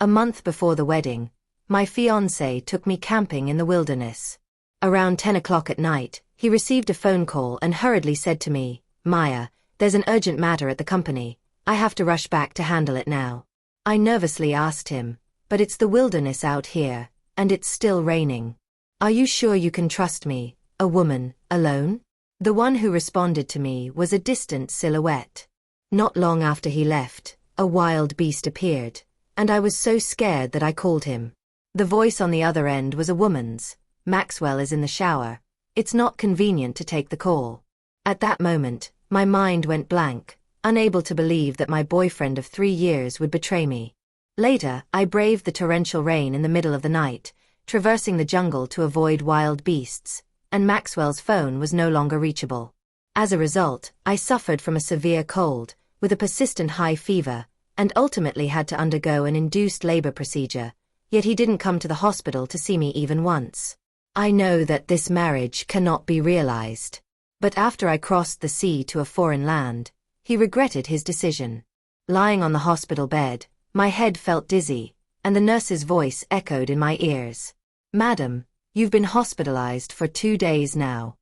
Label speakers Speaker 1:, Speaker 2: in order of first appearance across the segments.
Speaker 1: A month before the wedding, my fiancé took me camping in the wilderness. Around 10 o'clock at night, he received a phone call and hurriedly said to me, "Maya, there's an urgent matter at the company. I have to rush back to handle it now." I nervously asked him, "But it's the wilderness out here, and it's still raining. Are you sure you can trust me, a woman, alone?" The one who responded to me was a distant silhouette. Not long after he left, a wild beast appeared, and I was so scared that I called him. The voice on the other end was a woman's. "Maxwell is in the shower. It's not convenient to take the call." At that moment, my mind went blank, unable to believe that my boyfriend of 3 years would betray me. Later, I braved the torrential rain in the middle of the night, traversing the jungle to avoid wild beasts, and Maxwell's phone was no longer reachable. As a result, I suffered from a severe cold, with a persistent high fever, and ultimately had to undergo an induced labor procedure, yet he didn't come to the hospital to see me even once. I know that this marriage cannot be realized. But after I crossed the sea to a foreign land, he regretted his decision. Lying on the hospital bed, my head felt dizzy, and the nurse's voice echoed in my ears. "Madam, you've been hospitalized for 2 days now.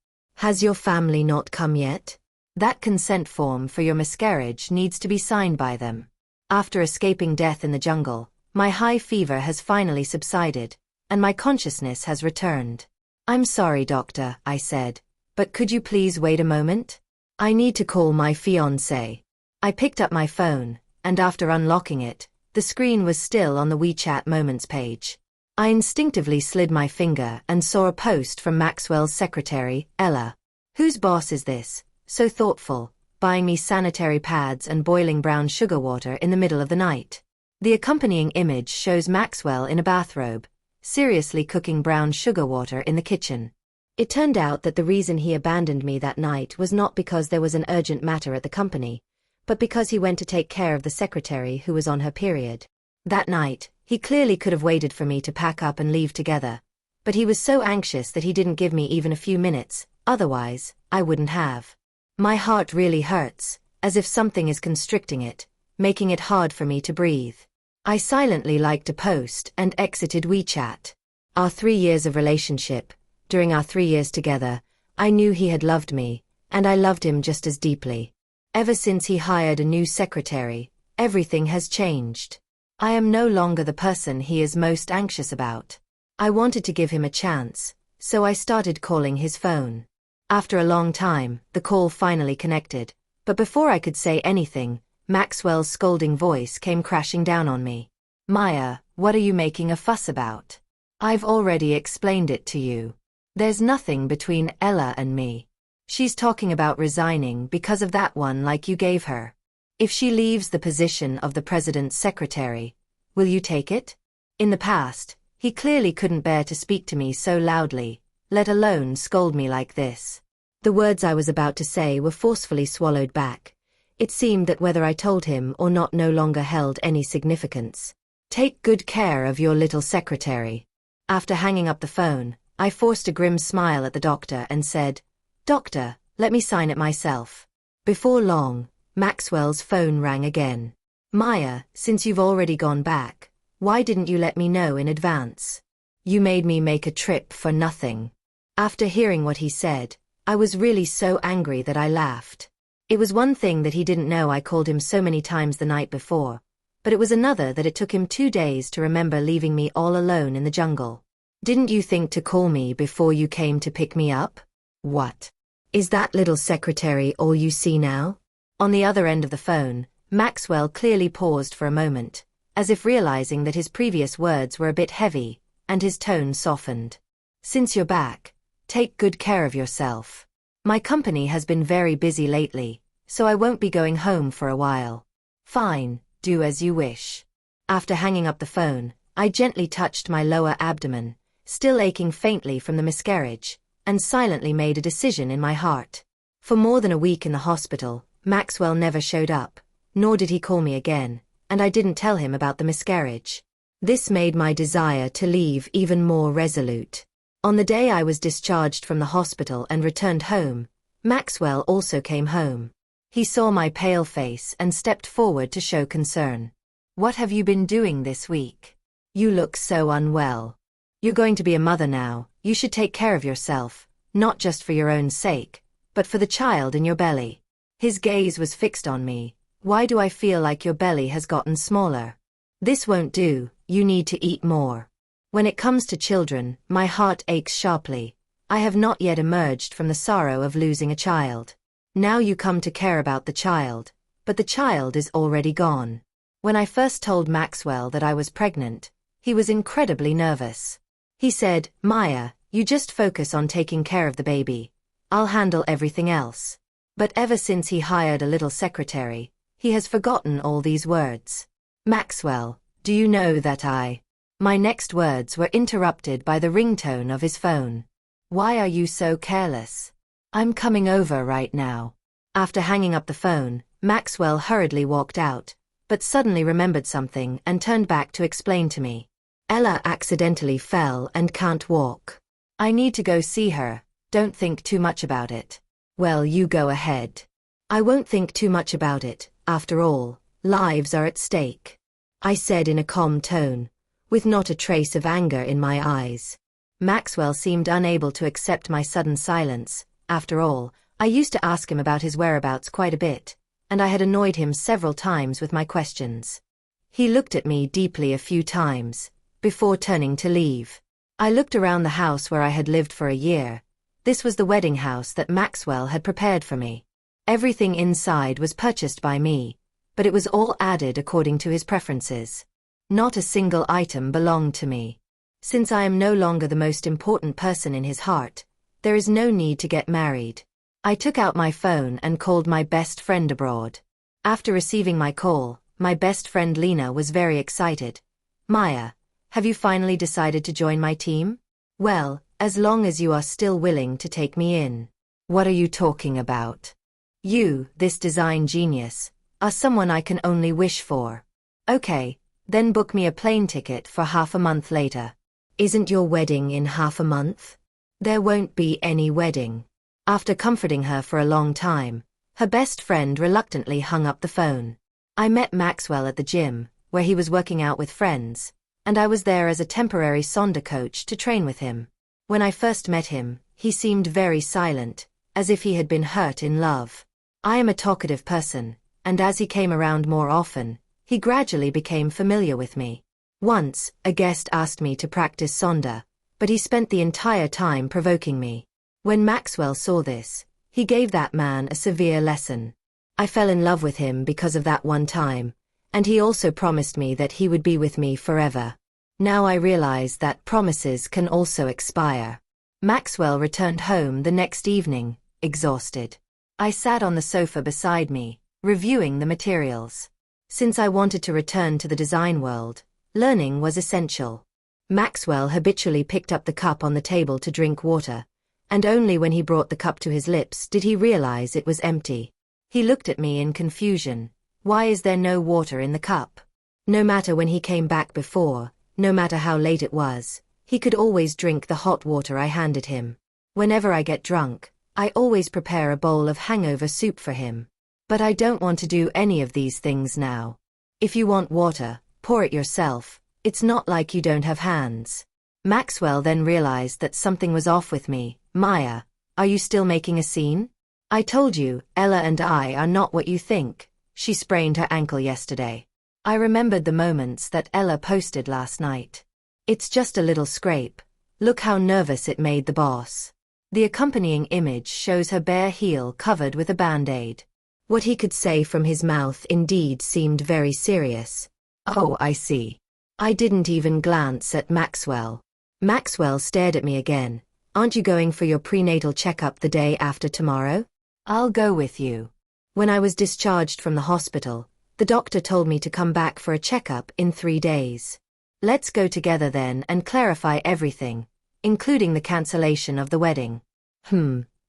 Speaker 1: Has your family not come yet? That consent form for your miscarriage needs to be signed by them." After escaping death in the jungle, my high fever has finally subsided, and my consciousness has returned. "I'm sorry, doctor," I said, "but could you please wait a moment? I need to call my fiancé." I picked up my phone, and after unlocking it, the screen was still on the WeChat Moments page. I instinctively slid my finger and saw a post from Maxwell's secretary, Ella. "Whose boss is this? So thoughtful, buying me sanitary pads and boiling brown sugar water in the middle of the night." The accompanying image shows Maxwell in a bathrobe, seriously cooking brown sugar water in the kitchen. It turned out that the reason he abandoned me that night was not because there was an urgent matter at the company, but because he went to take care of the secretary who was on her period. That night, he clearly could have waited for me to pack up and leave together, but he was so anxious that he didn't give me even a few minutes, otherwise, I wouldn't have. My heart really hurts, as if something is constricting it, making it hard for me to breathe. I silently liked a post and exited WeChat. Our 3 years of relationship, during our 3 years together, I knew he had loved me, and I loved him just as deeply. Ever since he hired a new secretary, everything has changed. I am no longer the person he is most anxious about. I wanted to give him a chance, so I started calling his phone. After a long time, the call finally connected, but before I could say anything, Maxwell's scolding voice came crashing down on me. "Maya, what are you making a fuss about? I've already explained it to you. There's nothing between Ella and me. She's talking about resigning because of that one like you gave her. If she leaves the position of the president's secretary, will you take it?" In the past, he clearly couldn't bear to speak to me so loudly, let alone scold me like this. The words I was about to say were forcefully swallowed back. It seemed that whether I told him or not no longer held any significance. "Take good care of your little secretary." After hanging up the phone, I forced a grim smile at the doctor and said, "Doctor, let me sign it myself." Before long, Maxwell's phone rang again. "Maya, since you've already gone back, why didn't you let me know in advance? You made me make a trip for nothing." After hearing what he said, I was really so angry that I laughed. It was one thing that he didn't know I called him so many times the night before, but it was another that it took him 2 days to remember leaving me all alone in the jungle. "Didn't you think to call me before you came to pick me up? What? Is that little secretary all you see now?" On the other end of the phone, Maxwell clearly paused for a moment, as if realizing that his previous words were a bit heavy, and his tone softened. "Since you're back, take good care of yourself. My company has been very busy lately, so I won't be going home for a while." "Fine, do as you wish." After hanging up the phone, I gently touched my lower abdomen, still aching faintly from the miscarriage, and silently made a decision in my heart. For more than a week in the hospital, Maxwell never showed up, nor did he call me again, and I didn't tell him about the miscarriage. This made my desire to leave even more resolute. On the day I was discharged from the hospital and returned home, Maxwell also came home. He saw my pale face and stepped forward to show concern. What have you been doing this week? You look so unwell. You're going to be a mother now, you should take care of yourself, not just for your own sake, but for the child in your belly. His gaze was fixed on me. Why do I feel like your belly has gotten smaller? This won't do, you need to eat more. When it comes to children, my heart aches sharply. I have not yet emerged from the sorrow of losing a child. Now you come to care about the child, but the child is already gone. When I first told Maxwell that I was pregnant, he was incredibly nervous. He said, Maya, you just focus on taking care of the baby. I'll handle everything else. But ever since he hired a little secretary, he has forgotten all these words. Maxwell, do you know that My next words were interrupted by the ringtone of his phone. Why are you so careless? I'm coming over right now. After hanging up the phone, Maxwell hurriedly walked out, but suddenly remembered something and turned back to explain to me. Ella accidentally fell and can't walk. I need to go see her, don't think too much about it. Well, you go ahead. I won't think too much about it, after all, lives are at stake. I said in a calm tone, with not a trace of anger in my eyes. Maxwell seemed unable to accept my sudden silence. After all, I used to ask him about his whereabouts quite a bit, and I had annoyed him several times with my questions. He looked at me deeply a few times, before turning to leave. I looked around the house where I had lived for a year. This was the wedding house that Maxwell had prepared for me. Everything inside was purchased by me, but it was all added according to his preferences. Not a single item belonged to me. Since I am no longer the most important person in his heart, there is no need to get married. I took out my phone and called my best friend abroad. After receiving my call, my best friend Lena was very excited. Maya, have you finally decided to join my team? Well, as long as you are still willing to take me in. What are you talking about? You, this design genius, are someone I can only wish for. Okay, then book me a plane ticket for half a month later. Isn't your wedding in half a month? There won't be any wedding. After comforting her for a long time, her best friend reluctantly hung up the phone. I met Maxwell at the gym, where he was working out with friends, and I was there as a temporary Sonder coach to train with him. When I first met him, he seemed very silent, as if he had been hurt in love. I am a talkative person, and as he came around more often, he gradually became familiar with me. Once, a guest asked me to practice Sonder, but he spent the entire time provoking me. When Maxwell saw this, he gave that man a severe lesson. I fell in love with him because of that one time, and he also promised me that he would be with me forever. Now I realize that promises can also expire. Maxwell returned home the next evening, exhausted. I sat on the sofa beside me, reviewing the materials. Since I wanted to return to the design world, learning was essential. Maxwell habitually picked up the cup on the table to drink water, and only when he brought the cup to his lips did he realize it was empty. He looked at me in confusion. Why is there no water in the cup? No matter when he came back before, no matter how late it was, he could always drink the hot water I handed him. Whenever I get drunk, I always prepare a bowl of hangover soup for him. But I don't want to do any of these things now. If you want water, pour it yourself, it's not like you don't have hands. Maxwell then realized that something was off with me. Maya, are you still making a scene? I told you, Ella and I are not what you think. She sprained her ankle yesterday. I remembered the moments that Ella posted last night. It's just a little scrape. Look how nervous it made the boss. The accompanying image shows her bare heel covered with a band-aid. What he could say from his mouth indeed seemed very serious. Oh, I see. I didn't even glance at Maxwell. Maxwell stared at me again. Aren't you going for your prenatal checkup the day after tomorrow? I'll go with you. When I was discharged from the hospital, the doctor told me to come back for a checkup in 3 days. Let's go together then and clarify everything, including the cancellation of the wedding.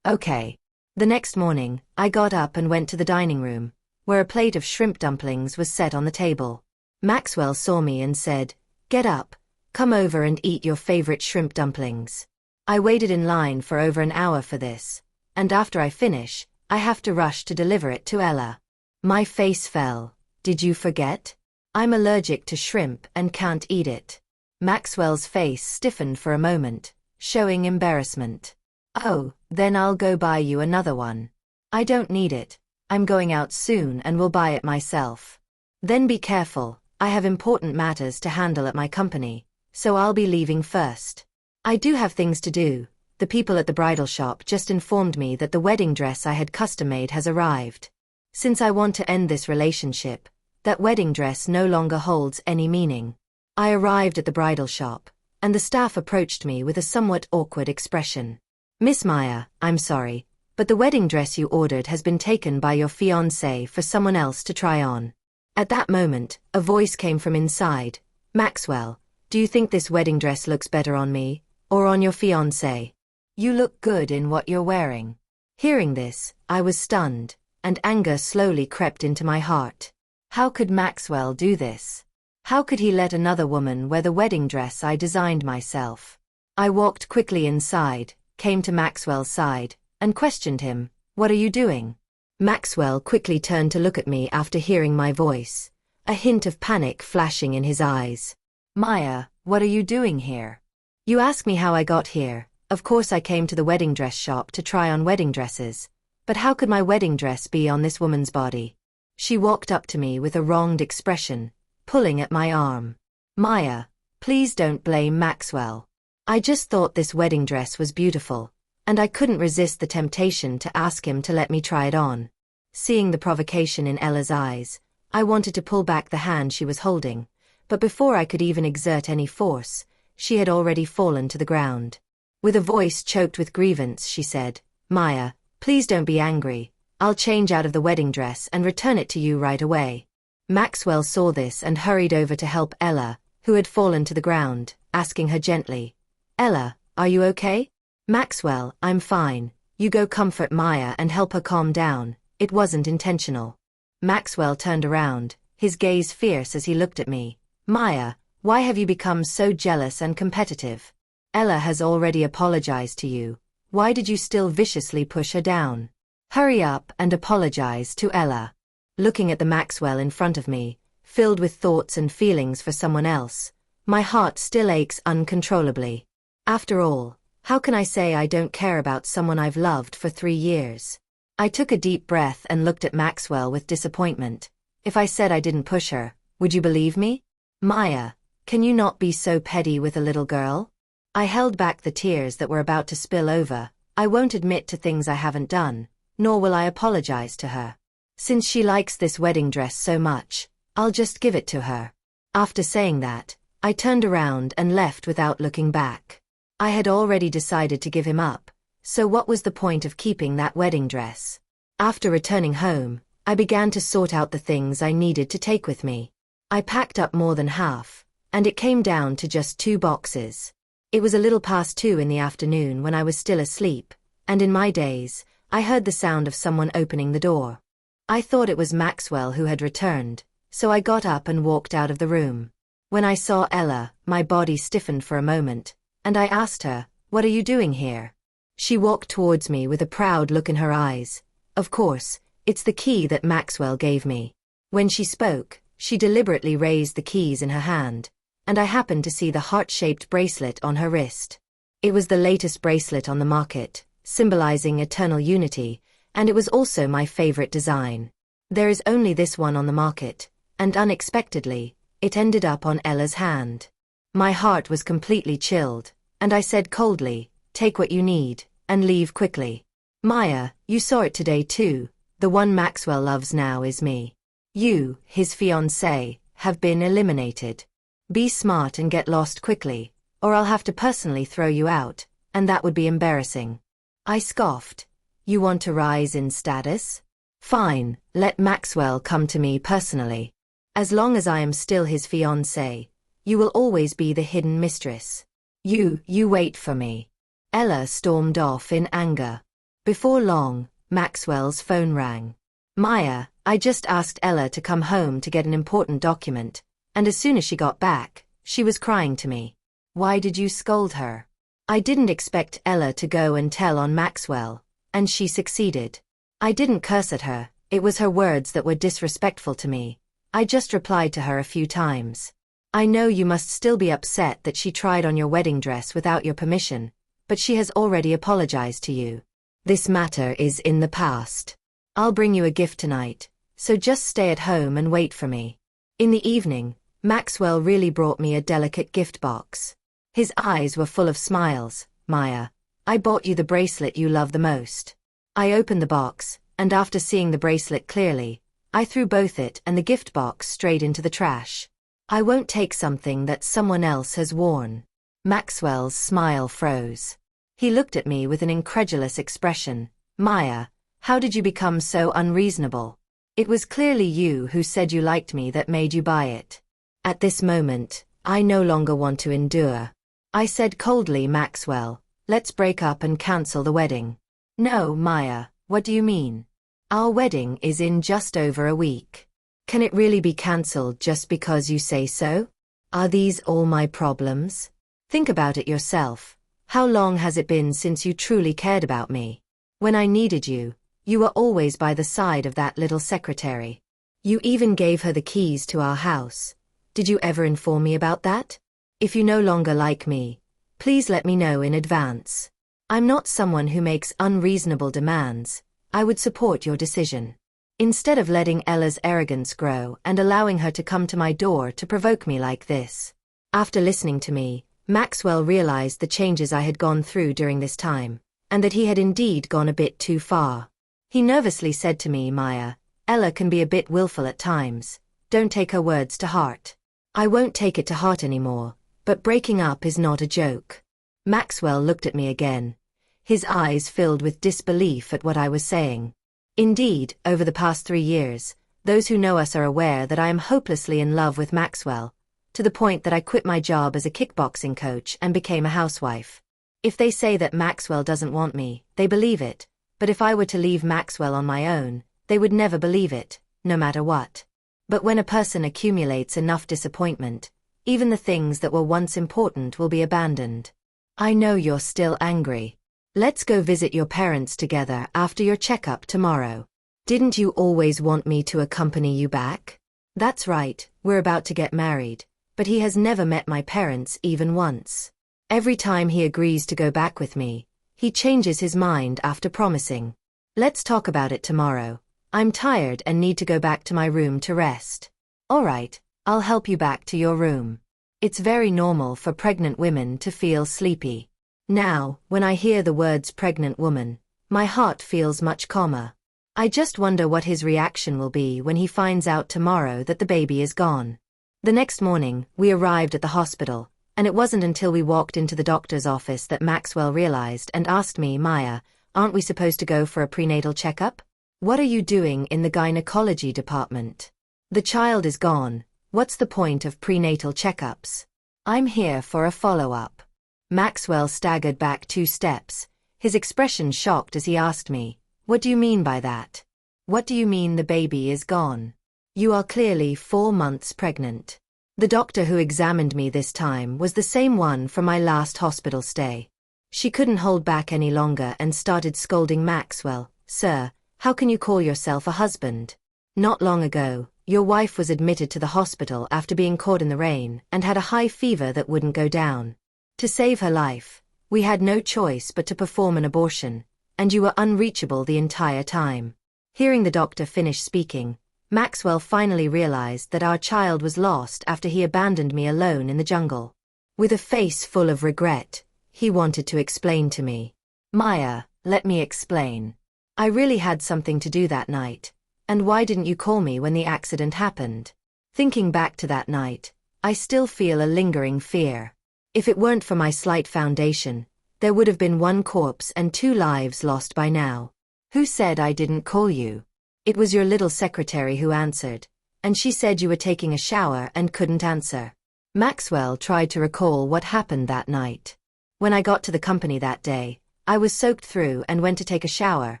Speaker 1: Okay. The next morning, I got up and went to the dining room, where a plate of shrimp dumplings was set on the table. Maxwell saw me and said, "Get up, come over and eat your favorite shrimp dumplings." I waited in line for over an hour for this, and after I finish, I have to rush to deliver it to Ella. My face fell. Did you forget? I'm allergic to shrimp and can't eat it. Maxwell's face stiffened for a moment, showing embarrassment. Oh, then I'll go buy you another one. I don't need it. I'm going out soon and will buy it myself. Then be careful, I have important matters to handle at my company, so I'll be leaving first. I do have things to do. The people at the bridal shop just informed me that the wedding dress I had custom-made has arrived. Since I want to end this relationship, that wedding dress no longer holds any meaning. I arrived at the bridal shop, and the staff approached me with a somewhat awkward expression. Miss Maya, I'm sorry, but the wedding dress you ordered has been taken by your fiancé for someone else to try on. At that moment, a voice came from inside. Maxwell, do you think this wedding dress looks better on me, or on your fiancé? You look good in what you're wearing. Hearing this, I was stunned, and anger slowly crept into my heart. How could Maxwell do this? How could he let another woman wear the wedding dress I designed myself? I walked quickly inside, came to Maxwell's side, and questioned him. What are you doing? Maxwell quickly turned to look at me after hearing my voice, a hint of panic flashing in his eyes. Maya, what are you doing here? You ask me how I got here. Of course I came to the wedding dress shop to try on wedding dresses. But how could my wedding dress be on this woman's body? She walked up to me with a wronged expression, pulling at my arm. Maya, please don't blame Maxwell. I just thought this wedding dress was beautiful, and I couldn't resist the temptation to ask him to let me try it on. Seeing the provocation in Ella's eyes, I wanted to pull back the hand she was holding, but before I could even exert any force, she had already fallen to the ground. With a voice choked with grievance, she said, Maya, please don't be angry. I'll change out of the wedding dress and return it to you right away. Maxwell saw this and hurried over to help Ella, who had fallen to the ground, asking her gently, Ella, are you okay? Maxwell, I'm fine. You go comfort Maya and help her calm down. It wasn't intentional. Maxwell turned around, his gaze fierce as he looked at me. Maya, why have you become so jealous and competitive? Ella has already apologized to you. Why did you still viciously push her down? Hurry up and apologize to Ella. Looking at the Maxwell in front of me, filled with thoughts and feelings for someone else, my heart still aches uncontrollably. After all, how can I say I don't care about someone I've loved for 3 years? I took a deep breath and looked at Maxwell with disappointment. If I said I didn't push her, would you believe me? Maya, can you not be so petty with a little girl? I held back the tears that were about to spill over. I won't admit to things I haven't done, nor will I apologize to her. Since she likes this wedding dress so much, I'll just give it to her. After saying that, I turned around and left without looking back. I had already decided to give him up, so what was the point of keeping that wedding dress? After returning home, I began to sort out the things I needed to take with me. I packed up more than half, and it came down to just 2 boxes. It was a little past 2 in the afternoon when I was still asleep, and in my daze, I heard the sound of someone opening the door. I thought it was Maxwell who had returned, so I got up and walked out of the room. When I saw Ella, my body stiffened for a moment, and I asked her, "What are you doing here?" She walked towards me with a proud look in her eyes. Of course, it's the key that Maxwell gave me. When she spoke, she deliberately raised the keys in her hand, and I happened to see the heart-shaped bracelet on her wrist. It was the latest bracelet on the market, symbolizing eternal unity, and it was also my favorite design. There is only this one on the market, and unexpectedly, it ended up on Ella's hand. My heart was completely chilled, and I said coldly, "Take what you need, and leave quickly." Maya, you saw it today too. The one Maxwell loves now is me. You, his fiancé, have been eliminated. Be smart and get lost quickly, or I'll have to personally throw you out, and that would be embarrassing. I scoffed. You want to rise in status? Fine, let Maxwell come to me personally. As long as I am still his fiancé, you will always be the hidden mistress. You wait for me. Ella stormed off in anger. Before long, Maxwell's phone rang. Maya, I just asked Ella to come home to get an important document, and as soon as she got back, she was crying to me. Why did you scold her? I didn't expect Ella to go and tell on Maxwell, and she succeeded. I didn't curse at her, it was her words that were disrespectful to me. I just replied to her a few times. I know you must still be upset that she tried on your wedding dress without your permission, but she has already apologized to you. This matter is in the past. I'll bring you a gift tonight, so just stay at home and wait for me. In the evening, Maxwell really brought me a delicate gift box. His eyes were full of smiles. Maya, I bought you the bracelet you love the most. I opened the box, and after seeing the bracelet clearly, I threw both it and the gift box straight into the trash. I won't take something that someone else has worn. Maxwell's smile froze. He looked at me with an incredulous expression. Maya, how did you become so unreasonable? It was clearly you who said you liked me that made you buy it. At this moment, I no longer want to endure. I said coldly, Maxwell, let's break up and cancel the wedding. No, Maya, what do you mean? Our wedding is in just over a week. Can it really be cancelled just because you say so? Are these all my problems? Think about it yourself. How long has it been since you truly cared about me? When I needed you, you were always by the side of that little secretary. You even gave her the keys to our house. Did you ever inform me about that? If you no longer like me, please let me know in advance. I'm not someone who makes unreasonable demands. I would support your decision. Instead of letting Ella's arrogance grow and allowing her to come to my door to provoke me like this. After listening to me, Maxwell realized the changes I had gone through during this time, and that he had indeed gone a bit too far. He nervously said to me, Maya, Ella can be a bit willful at times. Don't take her words to heart. I won't take it to heart anymore, but breaking up is not a joke. Maxwell looked at me again, his eyes filled with disbelief at what I was saying. Indeed, over the past 3 years, those who know us are aware that I am hopelessly in love with Maxwell, to the point that I quit my job as a kickboxing coach and became a housewife. If they say that Maxwell doesn't want me, they believe it, but if I were to leave Maxwell on my own, they would never believe it, no matter what. But when a person accumulates enough disappointment, even the things that were once important will be abandoned. I know you're still angry. Let's go visit your parents together after your checkup tomorrow. Didn't you always want me to accompany you back? That's right, we're about to get married, but he has never met my parents even once. Every time he agrees to go back with me, he changes his mind after promising. Let's talk about it tomorrow. I'm tired and need to go back to my room to rest. All right, I'll help you back to your room. It's very normal for pregnant women to feel sleepy. Now, when I hear the words pregnant woman, my heart feels much calmer. I just wonder what his reaction will be when he finds out tomorrow that the baby is gone. The next morning, we arrived at the hospital, and it wasn't until we walked into the doctor's office that Maxwell realized and asked me, Maya, aren't we supposed to go for a prenatal checkup? What are you doing in the gynecology department? The child is gone. What's the point of prenatal checkups? I'm here for a follow-up. Maxwell staggered back 2 steps, his expression shocked as he asked me, what do you mean by that? What do you mean the baby is gone? You are clearly 4 months pregnant. The doctor who examined me this time was the same one from my last hospital stay. She couldn't hold back any longer and started scolding Maxwell. Sir, how can you call yourself a husband? Not long ago, your wife was admitted to the hospital after being caught in the rain and had a high fever that wouldn't go down. To save her life, we had no choice but to perform an abortion, and you were unreachable the entire time. Hearing the doctor finish speaking, Maxwell finally realized that our child was lost after he abandoned me alone in the jungle. With a face full of regret, he wanted to explain to me. Maya, let me explain. I really had something to do that night. And why didn't you call me when the accident happened? Thinking back to that night, I still feel a lingering fear. If it weren't for my slight foundation, there would have been 1 corpse and 2 lives lost by now. Who said I didn't call you? It was your little secretary who answered, and she said you were taking a shower and couldn't answer. Maxwell tried to recall what happened that night. When I got to the company that day, I was soaked through and went to take a shower,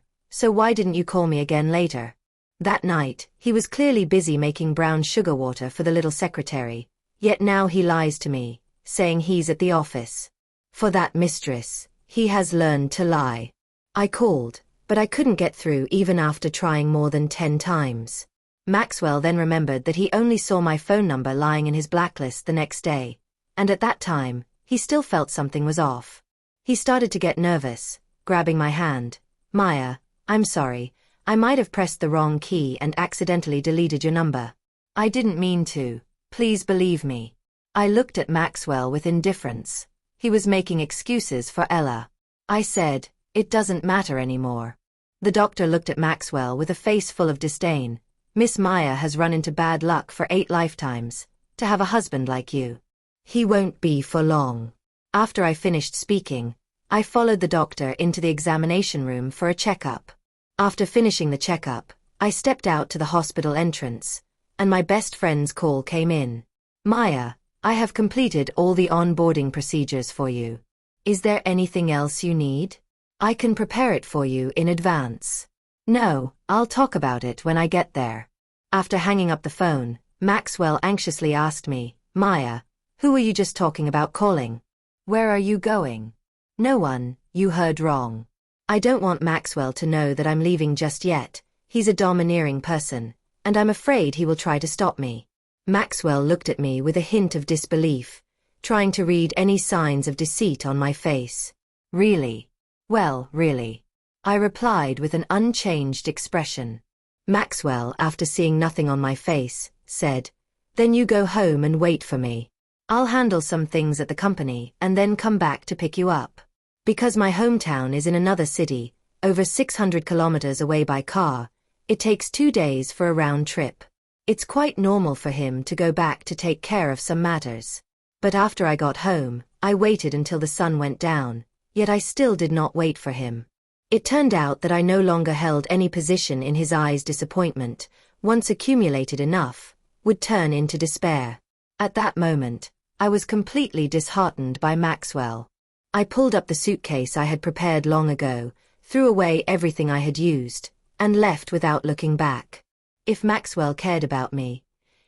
Speaker 1: so why didn't you call me again later? That night, he was clearly busy making brown sugar water for the little secretary, yet now he lies to me, saying he's at the office. For that mistress, he has learned to lie. I called, but I couldn't get through even after trying more than 10 times. Maxwell then remembered that he only saw my phone number lying in his blacklist the next day, and at that time, he still felt something was off. He started to get nervous, grabbing my hand. "Maya, I'm sorry, I might have pressed the wrong key and accidentally deleted your number. I didn't mean to, please believe me." I looked at Maxwell with indifference. He was making excuses for Ella. I said, "It doesn't matter anymore." The doctor looked at Maxwell with a face full of disdain. "Miss Maya has run into bad luck for 8 lifetimes, to have a husband like you. He won't be for long." After I finished speaking, I followed the doctor into the examination room for a checkup. After finishing the checkup, I stepped out to the hospital entrance, and my best friend's call came in. "Maya, I have completed all the onboarding procedures for you. Is there anything else you need? I can prepare it for you in advance." "No, I'll talk about it when I get there." After hanging up the phone, Maxwell anxiously asked me, "Maya, who were you just talking about calling? Where are you going?" "No one, you heard wrong. I don't want Maxwell to know that I'm leaving just yet. He's a domineering person, and I'm afraid he will try to stop me." Maxwell looked at me with a hint of disbelief, trying to read any signs of deceit on my face. "Really? Well, really," I replied with an unchanged expression. Maxwell, after seeing nothing on my face, said, "Then you go home and wait for me. I'll handle some things at the company and then come back to pick you up. Because my hometown is in another city, over 600 kilometers away by car, it takes 2 days for a round trip. It's quite normal for him to go back to take care of some matters." But after I got home, I waited until the sun went down, yet I still did not wait for him. It turned out that I no longer held any position in his eyes. Disappointment, once accumulated enough, would turn into despair. At that moment, I was completely disheartened by Maxwell. I pulled up the suitcase I had prepared long ago, threw away everything I had used, and left without looking back. If Maxwell cared about me,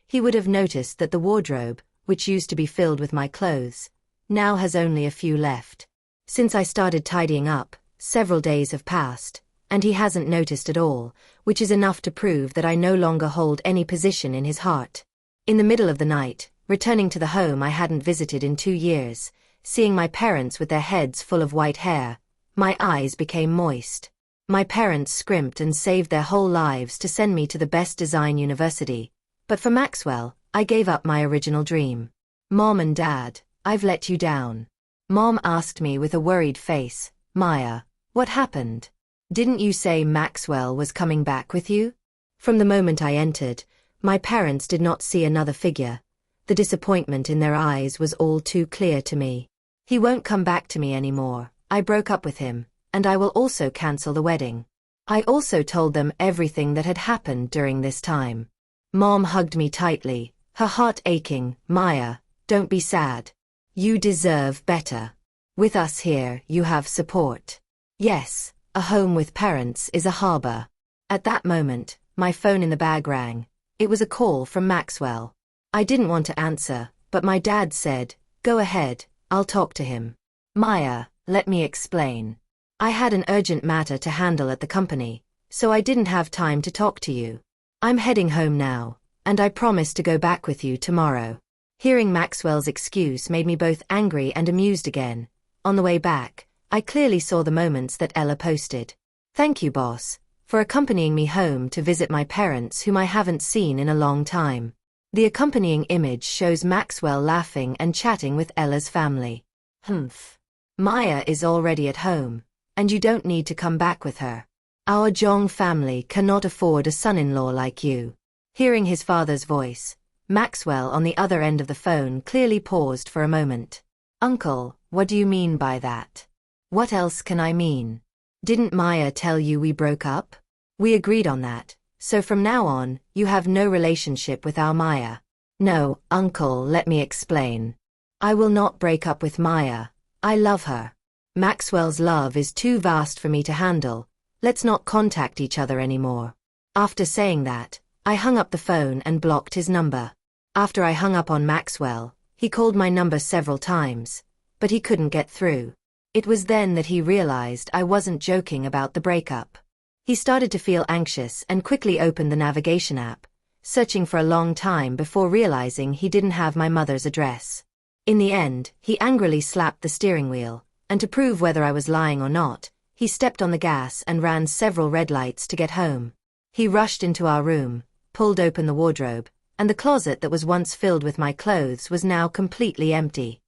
Speaker 1: he would have noticed that the wardrobe, which used to be filled with my clothes, now has only a few left. Since I started tidying up, several days have passed, and he hasn't noticed at all, which is enough to prove that I no longer hold any position in his heart. In the middle of the night, returning to the home I hadn't visited in 2 years, seeing my parents with their heads full of white hair, my eyes became moist. My parents scrimped and saved their whole lives to send me to the best design university, but for Maxwell, I gave up my original dream. "Mom and Dad, I've let you down." Mom asked me with a worried face, "Maya, what happened? Didn't you say Maxwell was coming back with you?" From the moment I entered, my parents did not see another figure. The disappointment in their eyes was all too clear to me. "He won't come back to me anymore. I broke up with him, and I will also cancel the wedding." I also told them everything that had happened during this time. Mom hugged me tightly, her heart aching. "Maya, don't be sad. You deserve better. With us here, you have support. Yes, a home with parents is a harbor." At that moment, my phone in the bag rang. It was a call from Maxwell. I didn't want to answer, but my dad said, "Go ahead, I'll talk to him." "Maya, let me explain. I had an urgent matter to handle at the company, so I didn't have time to talk to you. I'm heading home now, and I promise to go back with you tomorrow." Hearing Maxwell's excuse made me both angry and amused again. On the way back, I clearly saw the moments that Ella posted. "Thank you, boss, for accompanying me home to visit my parents whom I haven't seen in a long time." The accompanying image shows Maxwell laughing and chatting with Ella's family. "Humph. Maya is already at home, and you don't need to come back with her. Our Jong family cannot afford a son-in-law like you." Hearing his father's voice, Maxwell on the other end of the phone clearly paused for a moment. "Uncle, what do you mean by that?" "What else can I mean? Didn't Maya tell you we broke up? We agreed on that, so from now on, you have no relationship with our Maya." "No, Uncle, let me explain. I will not break up with Maya. I love her. Maxwell's love is too vast for me to handle. Let's not contact each other anymore." After saying that, I hung up the phone and blocked his number. After I hung up on Maxwell, he called my number several times, but he couldn't get through. It was then that he realized I wasn't joking about the breakup. He started to feel anxious and quickly opened the navigation app, searching for a long time before realizing he didn't have my mother's address. In the end, he angrily slapped the steering wheel, and to prove whether I was lying or not, he stepped on the gas and ran several red lights to get home. He rushed into our room, pulled open the wardrobe, and the closet that was once filled with my clothes was now completely empty.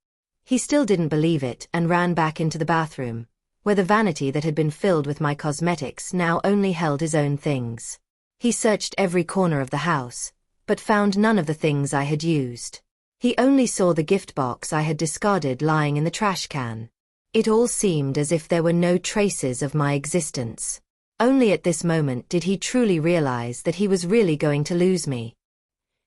Speaker 1: He still didn't believe it and ran back into the bathroom, where the vanity that had been filled with my cosmetics now only held his own things. He searched every corner of the house, but found none of the things I had used. He only saw the gift box I had discarded lying in the trash can. It all seemed as if there were no traces of my existence. Only at this moment did he truly realize that he was really going to lose me.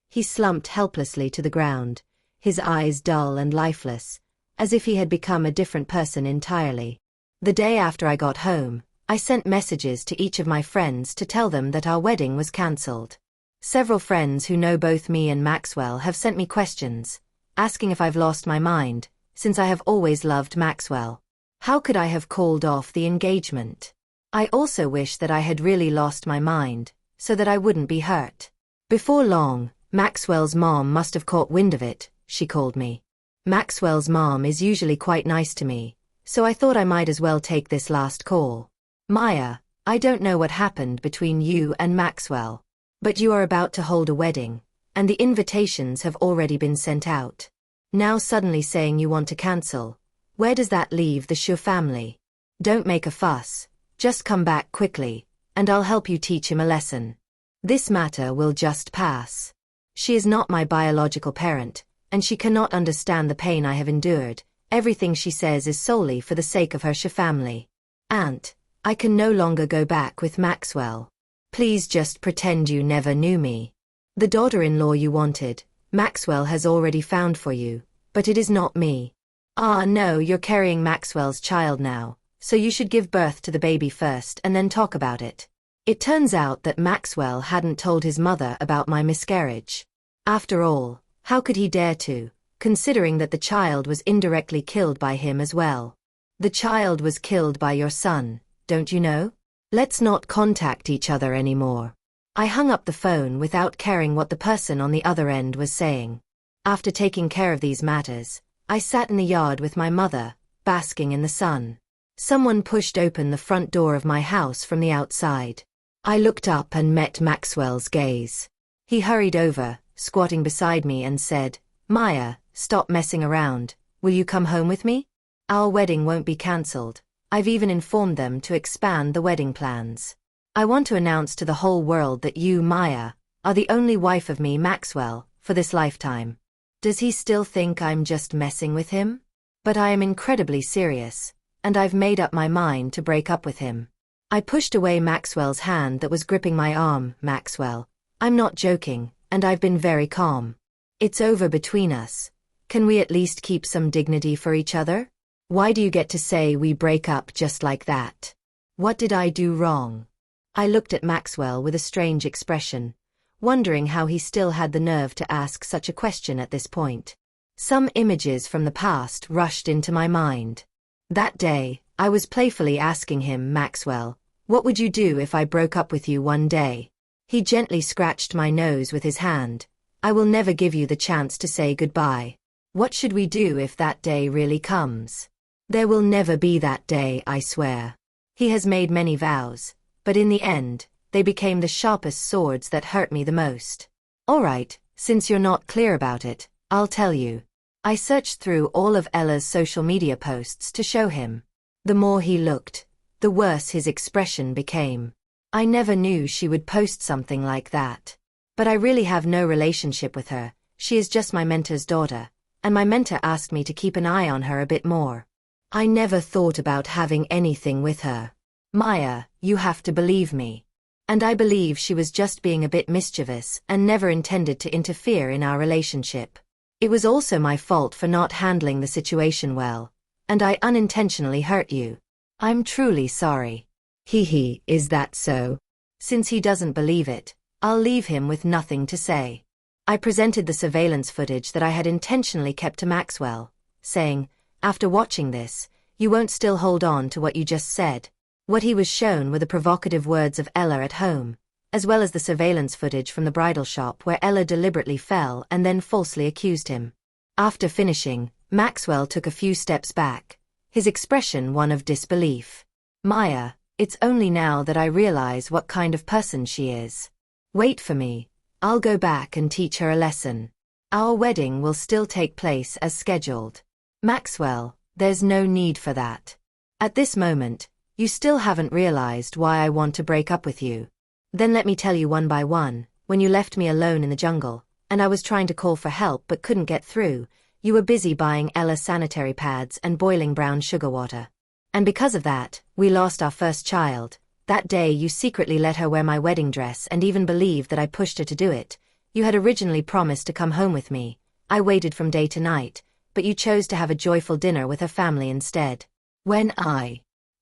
Speaker 1: He slumped helplessly to the ground, his eyes dull and lifeless, as if he had become a different person entirely. The day after I got home, I sent messages to each of my friends to tell them that our wedding was cancelled. Several friends who know both me and Maxwell have sent me questions, asking if I've lost my mind, since I have always loved Maxwell. How could I have called off the engagement? I also wish that I had really lost my mind, so that I wouldn't be hurt. Before long, Maxwell's mom must have caught wind of it. She called me. Maxwell's mom is usually quite nice to me, so I thought I might as well take this last call. Maya, I don't know what happened between you and Maxwell, but you are about to hold a wedding, and the invitations have already been sent out. Now suddenly saying you want to cancel, where does that leave the Shu family? Don't make a fuss, just come back quickly, and I'll help you teach him a lesson. This matter will just pass. She is not my biological parent, and she cannot understand the pain I have endured. Everything she says is solely for the sake of her Shu family. Aunt, I can no longer go back with Maxwell. Please just pretend you never knew me. The daughter-in-law you wanted, Maxwell has already found for you, but it is not me. Ah no, you're carrying Maxwell's child now, so you should give birth to the baby first and then talk about it. It turns out that Maxwell hadn't told his mother about my miscarriage. After all, how could he dare to, considering that the child was indirectly killed by him as well? The child was killed by your son, don't you know? Let's not contact each other anymore. I hung up the phone without caring what the person on the other end was saying. After taking care of these matters, I sat in the yard with my mother, basking in the sun. Someone pushed open the front door of my house from the outside. I looked up and met Maxwell's gaze. He hurried over, squatting beside me and said, Maya, stop messing around. Will you come home with me? Our wedding won't be cancelled. I've even informed them to expand the wedding plans. I want to announce to the whole world that you, Maya, are the only wife of me, Maxwell, for this lifetime. Does he still think I'm just messing with him? But I am incredibly serious, and I've made up my mind to break up with him. I pushed away Maxwell's hand that was gripping my arm. Maxwell, I'm not joking, and I've been very calm. It's over between us. Can we at least keep some dignity for each other? Why do you get to say we break up just like that? What did I do wrong? I looked at Maxwell with a strange expression, wondering how he still had the nerve to ask such a question at this point. Some images from the past rushed into my mind. That day, I was playfully asking him, Maxwell, what would you do if I broke up with you one day? He gently scratched my nose with his hand. I will never give you the chance to say goodbye. What should we do if that day really comes? There will never be that day, I swear. He has made many vows, but in the end, they became the sharpest swords that hurt me the most. All right, since you're not clear about it, I'll tell you. I searched through all of Ella's social media posts to show him. The more he looked, the worse his expression became. I never knew she would post something like that. But I really have no relationship with her. She is just my mentor's daughter, and my mentor asked me to keep an eye on her a bit more. I never thought about having anything with her. Maya, you have to believe me. And I believe she was just being a bit mischievous and never intended to interfere in our relationship. It was also my fault for not handling the situation well, and I unintentionally hurt you. I'm truly sorry. Is that so? Since he doesn't believe it, I'll leave him with nothing to say. I presented the surveillance footage that I had intentionally kept to Maxwell, saying, after watching this, you won't still hold on to what you just said. What he was shown were the provocative words of Ella at home, as well as the surveillance footage from the bridal shop where Ella deliberately fell and then falsely accused him. After finishing, Maxwell took a few steps back, his expression one of disbelief. Maya, it's only now that I realize what kind of person she is. Wait for me. I'll go back and teach her a lesson. Our wedding will still take place as scheduled. Maxwell, there's no need for that. At this moment, you still haven't realized why I want to break up with you. Then let me tell you one by one. When you left me alone in the jungle, and I was trying to call for help but couldn't get through, you were busy buying Ella sanitary pads and boiling brown sugar water. And because of that, we lost our first child. That day you secretly let her wear my wedding dress and even believed that I pushed her to do it. You had originally promised to come home with me. I waited from day to night, but you chose to have a joyful dinner with her family instead.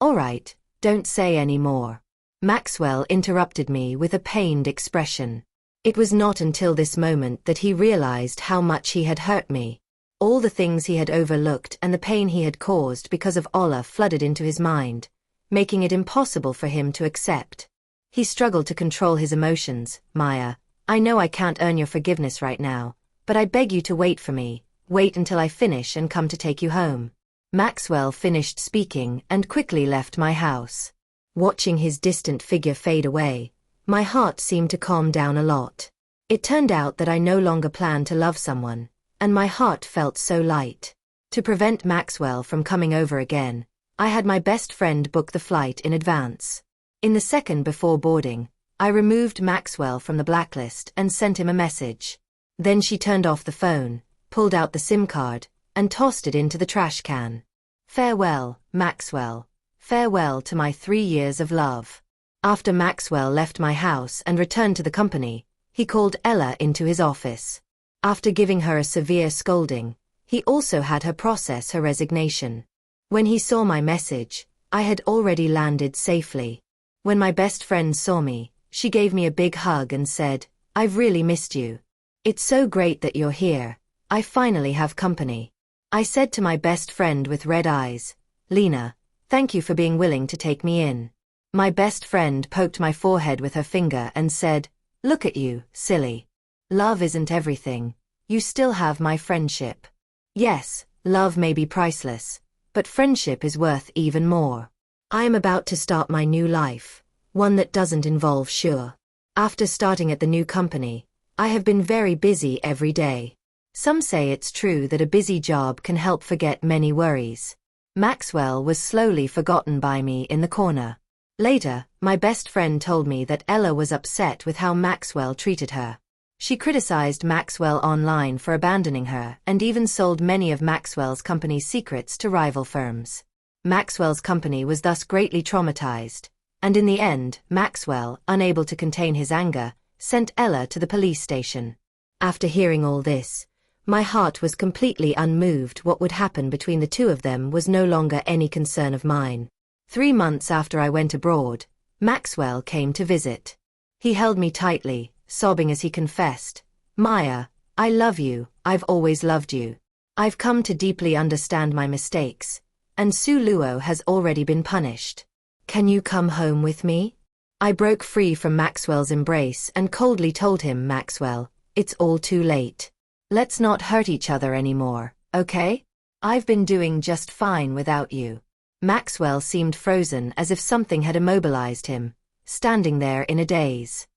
Speaker 1: All right, don't say any more. Maxwell interrupted me with a pained expression. It was not until this moment that he realized how much he had hurt me. All the things he had overlooked and the pain he had caused because of Ola flooded into his mind, making it impossible for him to accept. He struggled to control his emotions. Maya, I know I can't earn your forgiveness right now, but I beg you to wait for me. Wait until I finish and come to take you home. Maxwell finished speaking and quickly left my house. Watching his distant figure fade away, my heart seemed to calm down a lot. It turned out that I no longer planned to love someone, and my heart felt so light. To prevent Maxwell from coming over again, I had my best friend book the flight in advance. In the second before boarding, I removed Maxwell from the blacklist and sent him a message. Then she turned off the phone, pulled out the SIM card, and tossed it into the trash can. Farewell, Maxwell. Farewell to my 3 years of love. After Maxwell left my house and returned to the company, he called Ella into his office. After giving her a severe scolding, he also had her process her resignation. When he saw my message, I had already landed safely. When my best friend saw me, she gave me a big hug and said, "I've really missed you. It's so great that you're here. I finally have company." I said to my best friend with red eyes, "Lena, thank you for being willing to take me in." My best friend poked my forehead with her finger and said, "Look at you, silly. Love isn't everything. You still have my friendship. Yes, love may be priceless, but friendship is worth even more. I am about to start my new life, one that doesn't involve Sure. After starting at the new company, I have been very busy every day. Some say it's true that a busy job can help forget many worries. Maxwell was slowly forgotten by me in the corner. Later, my best friend told me that Ella was upset with how Maxwell treated her. She criticized Maxwell online for abandoning her and even sold many of Maxwell's company's secrets to rival firms. Maxwell's company was thus greatly traumatized, and in the end, Maxwell, unable to contain his anger, sent Ella to the police station. After hearing all this, my heart was completely unmoved. What would happen between the two of them was no longer any concern of mine. 3 months after I went abroad, Maxwell came to visit. He held me tightly, sobbing as he confessed, "Maya, I love you, I've always loved you. I've come to deeply understand my mistakes, and Su Luo has already been punished. Can you come home with me?" I broke free from Maxwell's embrace and coldly told him, "Maxwell, it's all too late. Let's not hurt each other anymore, okay? I've been doing just fine without you." Maxwell seemed frozen as if something had immobilized him, standing there in a daze.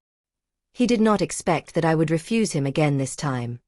Speaker 1: He did not expect that I would refuse him again this time.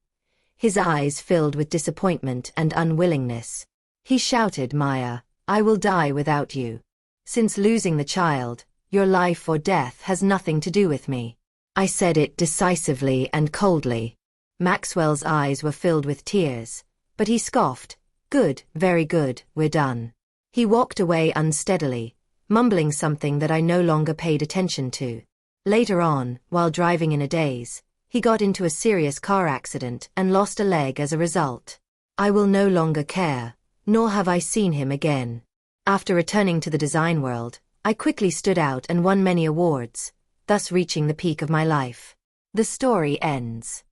Speaker 1: His eyes filled with disappointment and unwillingness. He shouted, "Maya, I will die without you. Since losing the child, your life or death has nothing to do with me." I said it decisively and coldly. Maxwell's eyes were filled with tears, but he scoffed, "Good, very good, we're done." He walked away unsteadily, mumbling something that I no longer paid attention to. Later on, while driving in a daze, he got into a serious car accident and lost a leg as a result. I will no longer care, nor have I seen him again. After returning to the design world, I quickly stood out and won many awards, thus reaching the peak of my life. The story ends.